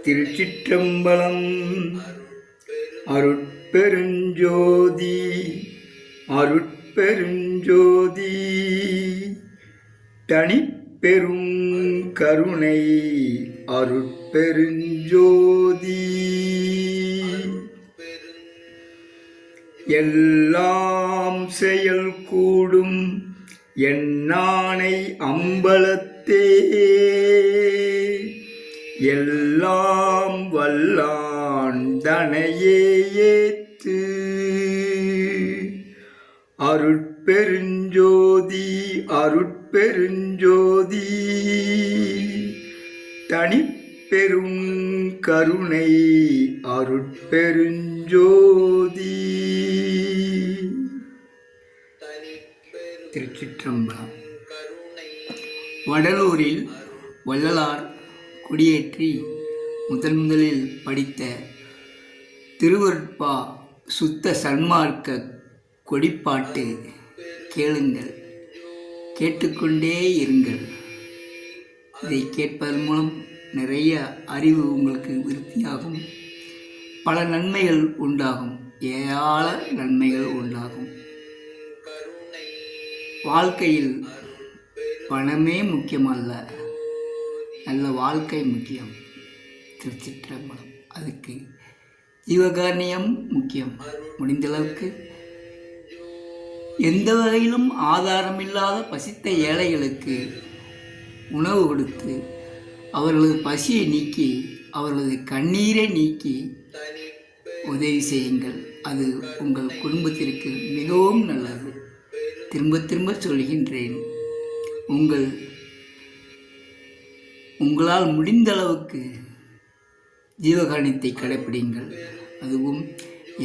திருச்சிற்றம்பலம். அருட்பெருஞ்சோதி அருட்பெருஞ்சோதி தனிப்பெரும் கருணை அருட்பெருஞ்சோதி. எல்லாம் செயல் கூடும் என்னானை அம்பலத்தே, எல்லாம் வல்லான் தனையே ஏத்து. அருட்பெருஞ்சோதி அருட்பெருஞ்சோதி தனிப்பெரும் கருணை அருட்பெருஞ்சோதி. திருச்சிற்றம்பலம். வடலூரில் வள்ளலார் குடியேற்றி முதலில் படித்த திருவருட்பா சுத்த சன்மார்க்க கொடிப்பாட்டு கேளுங்கள், கேட்டுக்கொண்டே இருங்கள். இதை கேட்பதன் மூலம் நிறைய அறிவு உங்களுக்கு விருத்தியாகும், பல நன்மைகள் உண்டாகும், ஏராள நன்மைகள் உண்டாகும். வாழ்க்கையில் பணமே முக்கியமல்ல, நல்ல வாழ்க்கை முக்கியம். திருச்சிற்றம்பலம். அதுக்கு ஜீவகாரணியம் முக்கியம். முடிந்தளவுக்கு எந்த வகையிலும் ஆதாரமில்லாத பசித்த ஏழைகளுக்கு உணவு கொடுத்து அவர்களது பசியை நீக்கி அவர்களது கண்ணீரை நீக்கி உதவி செய்யுங்கள். அது உங்கள் குடும்பத்திற்கு மிகவும் நல்லது. திரும்ப திரும்ப சொல்கின்றேன், உங்களால் முடிந்த அளவுக்கு ஜீவகாரணத்தை கடைப்பிடிங்கள். அதுவும்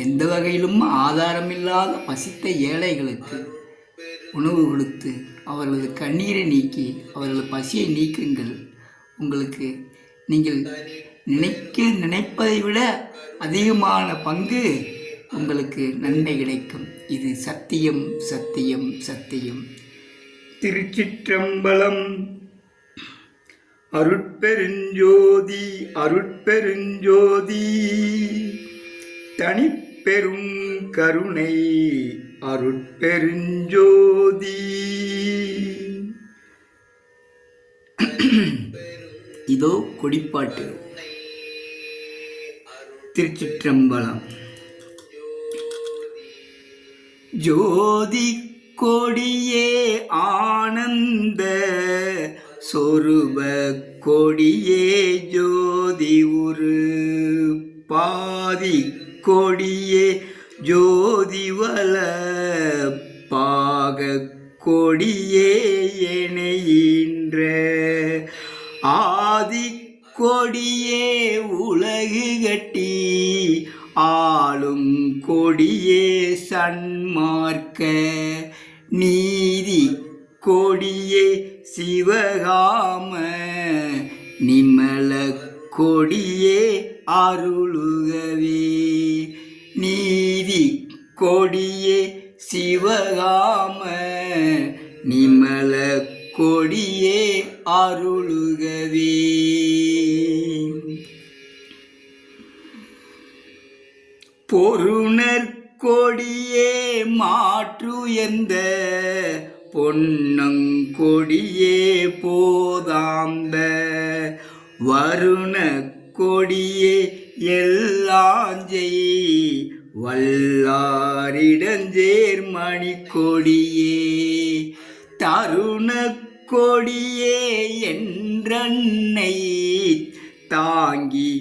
எந்த வகையிலும் ஆதாரமில்லாத பசித்த ஏழைகளுக்கு உணவு கொடுத்து அவர்களது கண்ணீரை நீக்கி அவர்களது பசியை நீக்குங்கள். உங்களுக்கு நீங்கள் நினைப்பதை விட அதிகமான பங்கு உங்களுக்கு நன்மை கிடைக்கும். இது சத்தியம் சத்தியம் சத்தியம். திருச்சிற்றம்பலம். அருட்பெருஞ்சோதி அருட்பெருஞ்சோதி தனிப்பெரும் கருணை அருட்பெருஞ்சோதி. இதோ கொடிப்பாட்டு. திருச்சிற்றம்பலம். ஜோதி கொடியே ஆனந்த சொருப கொடியே ஜோதி உரு பாதி கொடியே ஜோதிவல பாக கொடியே எனையின்ற ஆதி கொடியே உலகு கட்டி ஆளும் கொடியே சன்மார்க்க நீதி கொடியே சிவகாம நிமல கொடியே அருளுகவே. நீதி கொடியே சிவகாம நிமல கொடியே அருளுகவே. பொருணர் கொடியே மாற்று எந்த பொன்னங்கொடியே போதாந்த வருண கொடியே எல்லாஞ்சை வல்லாரிடஞ்சேர் மணி கொடியே தருண கொடியே என்றன்னை தாங்கி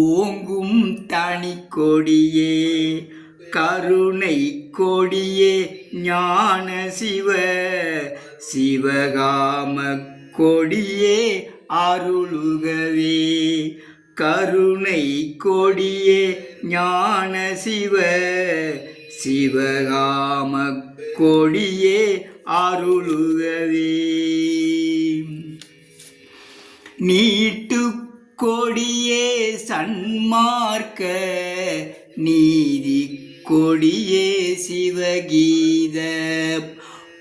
ஓங்கும் தனி கொடியே கருணை கொடியே ஞான சிவ சிவகாம கொடியே அருளுகவே. கருணை கொடியே ஞான சிவ சிவகாம கொடியே அருளுகவே. நீட்டு கொடியே சன்மார்க்க நீதி கொடியே சிவகீத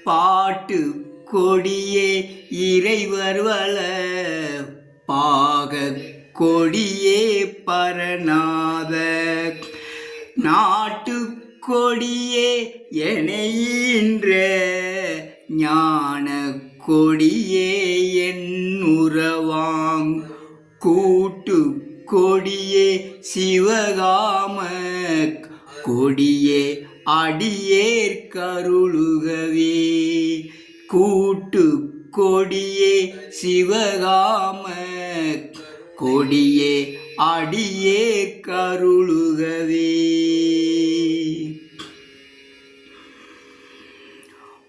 பாட்டு கொடியே இறைவர் வள பாக கொடியே பரநாத நாட்டு கொடியே எனையின்ற ஞான கொடியே என் உறவாங் கூட்டு கொடியே சிவகாம கொடியே அடியேற் கருளுகவே கூட்டு கொடியே சிவகாம கொடியே அடியேற் கருளுகவே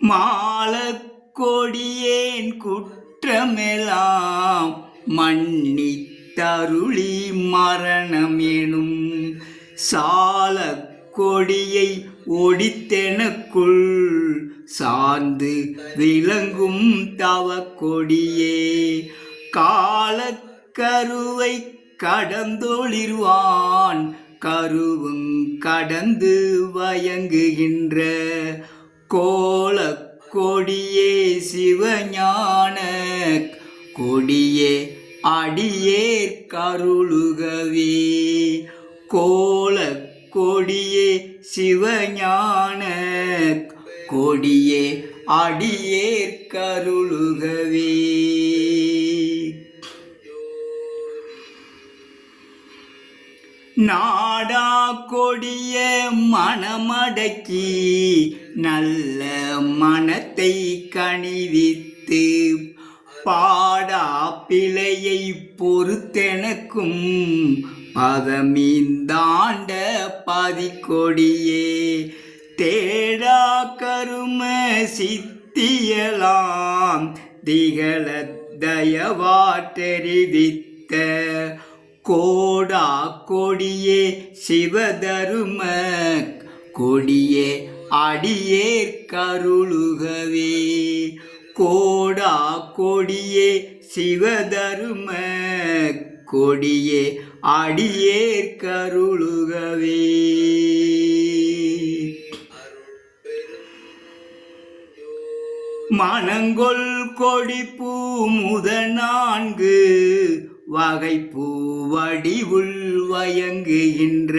மாலக் கொடியேன் குற்றமெல்லாம் மன்னித்தருளி மரணம் எனும் சால கொடியை ஒடித்தெனக்குள் சார்ந்து விளங்கும் தவ கொடியே காலக்கருவை கடந்தொளிர்வான் கருவும் கடந்து வயங்குகின்ற கோல கொடியே சிவஞான கொடியே அடியேற் கருளுகவே கோல கொடியே சிவஞான கொடியே அடியேற் கருளுகவே நாடா கொடிய மனமடக்கி நல்ல மனத்தை கனிவித்து பாடா பிழையை பொறுத்தெனக்கும் பதமீந்தாண்ட பதிக்கொடியே தேடா கரும சித்தியலாம் திகழ தயவா தெரிவித்த கோடா கொடியே சிவதரும கொடியே அடியேற் கருளுகவே கோடா கொடியே சிவதரும கொடியே அடியேற் கருளுகவே மனங்கொள் கொடிப்பூ முத 4 வகை பூவடிவுள் வயங்குகின்ற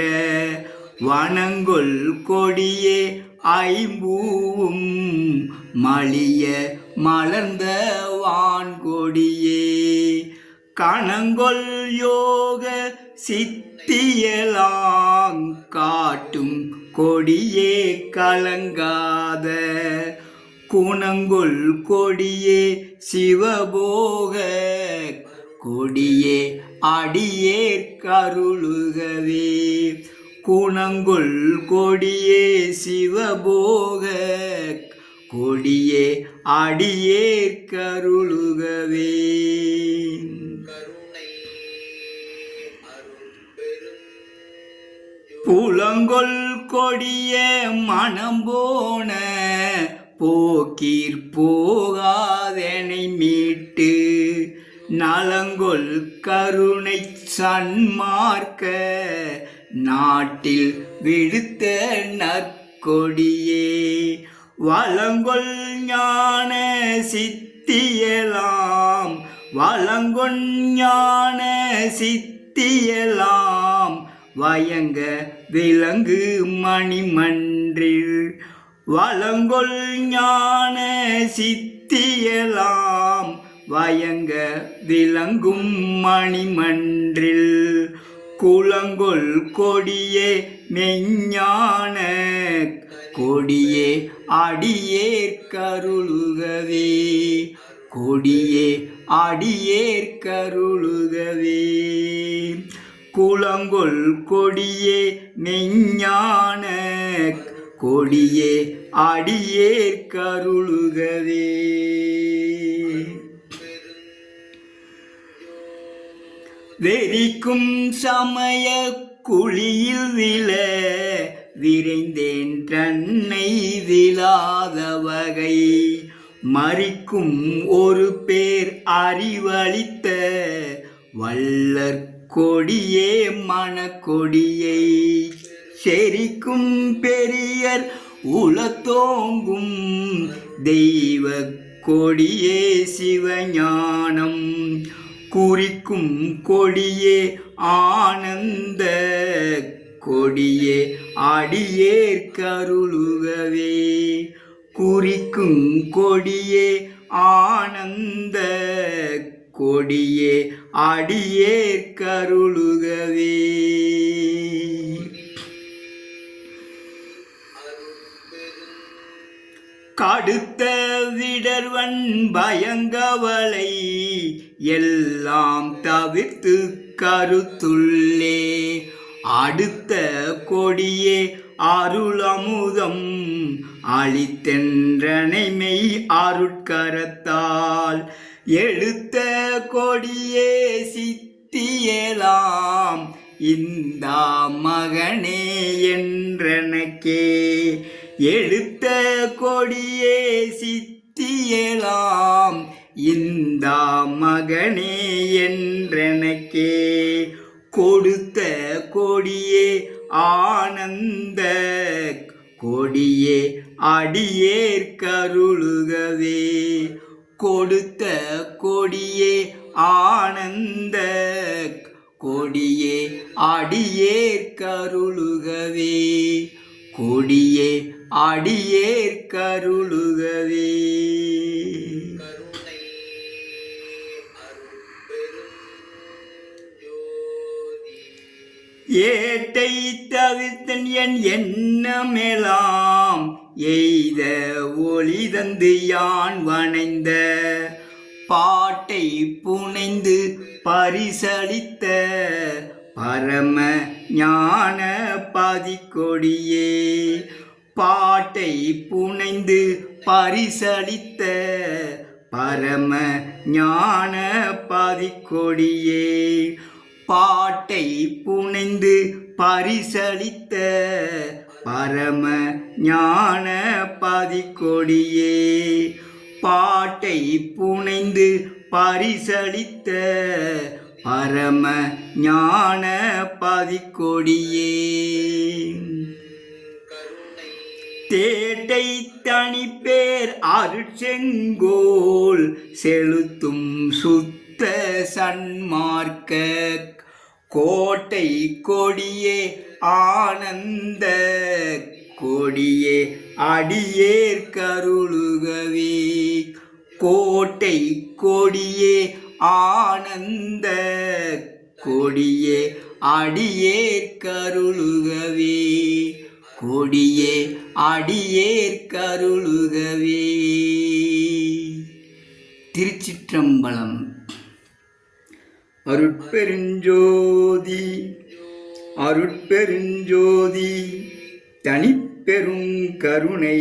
வனங்கொள் கொடியே ஐம்பூவும் மலிய மலர்ந்த வான்கொடியே கணங்கொள் யோக சித்தியலாங் காட்டும் கொடியே கலங்காத குணங்கொள் கொடியே சிவபோக கொடியே அடியேற் கருளுகவே குணங்கொள் கொடியே சிவபோக கொடியே அடியேற் கருளுகவே புலங்கொள் கொடிய மனம் போன போக்கீர் போகாதெனை மீட்டு நலங்கொள் கருணை சன்மார்க்க நாட்டில் விடுத்த நற்கொடியே வலங்கொள் ஞான சித்தியலாம் வலங்கொள் ஞான சித்தியலாம் வயங்க விலங்கு மணிமன்றில் வலங்கொள் ஞான சித்தியலாம் வயங்க விலங்கும் மணிமன்றில் குலங்கொள் கொடியே மெஞ்ஞான கொடியே அடியேற் கருளுகவே கொடியே அடியேற் கருளுகவே குலங்கொள் கொடியே மெஞ்ஞான கொடியே அடியேற் கருளுகவே வெறிக்கும் சமய குழியில் விழ விரைந்தேன் தன்னை விழாத வகை மறிக்கும் ஒரு பேர் அறிவளித்த வள்ளற் கொடியே மனக்கொடியை செரிக்கும் பெரியர் உளத்தோங்கும் தெய்வ கொடியே சிவஞானம் குறிக்கும் கொடியே ஆனந்த கொடியே அடியேற் கருளுகவே. குறிக்கும் கொடியே ஆனந்த கொடியே அடியேற் கருளுகவே. கடுத்த விடர்வன் பயங்கவலை எல்லாம் தவிர்த்து கருத்துள்ளே அடுத்த கொடியே அருளமுதம் அளித்தென்றனைமை அருட்கரத்தால் எடுத்த கொடியே சித்தியலாம் இந்த மகனே என்றனக்கே. எடுத்த கொடியே சித்தியலாம் இந்த மகனே என்றனக்கே. கொடுத்த கொடியே ஆனந்த கொடியே அடியேற் கருளுகவே. கொடுத்த கொடியே ஆனந்த கொடியே அடியேற் கருளுகவே. கொடியே அடியேற் கருளுகவே. ஏட்டை தவிர்த்தன் என் எண்ணமெலாம் எய்த ஒளி தந்து யான் வணைந்த பாட்டை புனைந்து பரிசளித்த பரம ஞான பதிக்கொடியே. பாட்டை புனைந்து பரிசளித்த பரம ஞான பதிக்கொடியே. பாட்டை புனைந்து பரிசளித்த பரம ஞான பதிக்கொடியே. பாட்டை புனைந்து பரிசளித்த பரம ஞான பதிக்கொடியே. தேட்டை தனிப்பேர் அருட்செங்கோல் செலுத்தும் சுத்த சன்மார்க்க கோட்டை கொடியே ஆனந்த கொடியே அடியேற் கருளுகவே. கோட்டை கொடியே ஆனந்த கொடியே அடியேற் கருளுகவே. கொடியே அடியேற் கருளுகவே. திருச்சிற்றம்பலம். அருட்பெருஞ்சோதி அருட்பெருஞ்சோதி தனிப்பெரும் கருணை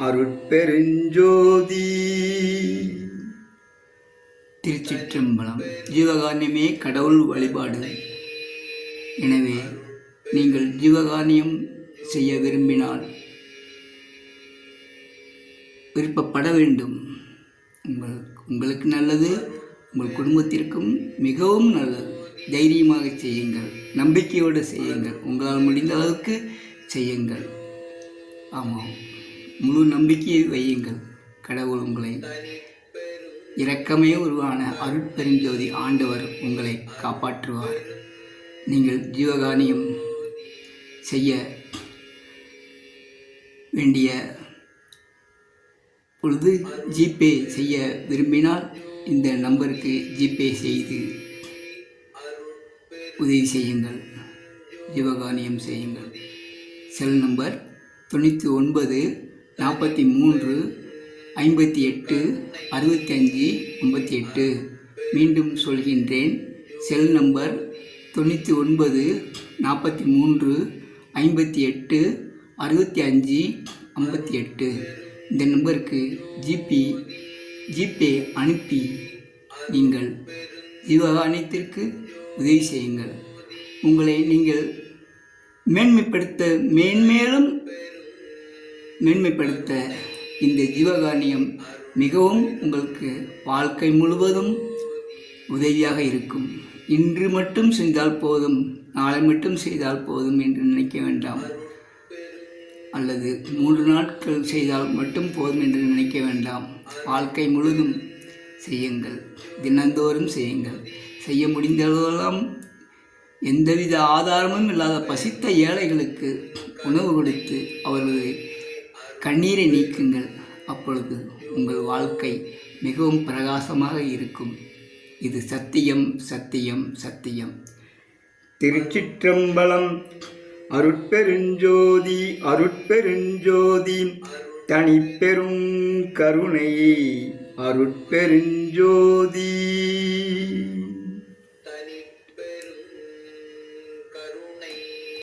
அருட்பெருஞ்சோதி. திருச்சிற்றம்பலம். ஜீவகாருண்யமே கடவுள் வழிபாடு. எனவே நீங்கள் ஜீவகாருண்யம் செய்ய விரும்பினால் விருப்பப்பட வேண்டும். உங்களுக்கு நல்லது, உங்கள் குடும்பத்திற்கும் மிகவும் நல்லது. தைரியமாக செய்யுங்கள், நம்பிக்கையோடு செய்யுங்கள், உங்களால் முடிந்த அளவுக்கு செய்யுங்கள். ஆமாம், முழு நம்பிக்கையை வையுங்கள். கடவுள் உங்களை இரக்கமே உருவான அருட்பெருஞ்சோதி ஆண்டவர் உங்களை காப்பாற்றுவார். நீங்கள் ஜீவகாருண்யம் செய்ய வேண்டிய பொழுது ஜிபே செய்ய விரும்பினால் இந்த நம்பருக்கு ஜிபே செய்து உதவி செய்யுங்கள், ஜீவகாருண்யம் செய்யுங்கள். Cell number 99 43 58 65 58. மீண்டும் சொல்கின்றேன், செல் நம்பர் 99 43 58 65 58. இந்த நம்பருக்கு ஜிபே அனுப்பி நீங்கள் ஜீவகாருண்யத்திற்கு உதவி செய்யுங்கள். உங்களை நீங்கள் மேன்மேலும் மேன்மைப்படுத்த இந்த ஜீவகாருண்யம் மிகவும் உங்களுக்கு வாழ்க்கை முழுவதும் உதவியாக இருக்கும். இன்று மட்டும் செய்தால் போதும், நாளை மட்டும் செய்தால் போதும் என்று நினைக்க வேண்டாம். அல்லது 3 நாட்கள் செய்தால் மட்டும் போதும் என்று நினைக்க வேண்டாம். வாழ்க்கை முழுதும் செய்யுங்கள். தினந்தோறும் செய்யுங்கள். செய்ய முடிந்தளவெல்லாம் எந்தவித ஆதாரமும் இல்லாத பசித்த ஏழைகளுக்கு உணவு கொடுத்து அவர்களது கண்ணீரை நீக்குங்கள். அப்பொழுது உங்கள் வாழ்க்கை மிகவும் பிரகாசமாக இருக்கும். இது சத்தியம், சத்தியம், சத்தியம். திருச்சிற்றம்பலம். அருட்பெருஞ்சோதி, அருட்பெருஞ்சோதி, தனிப்பெரும் கருணை, அருட்பெருஞ்சோதி.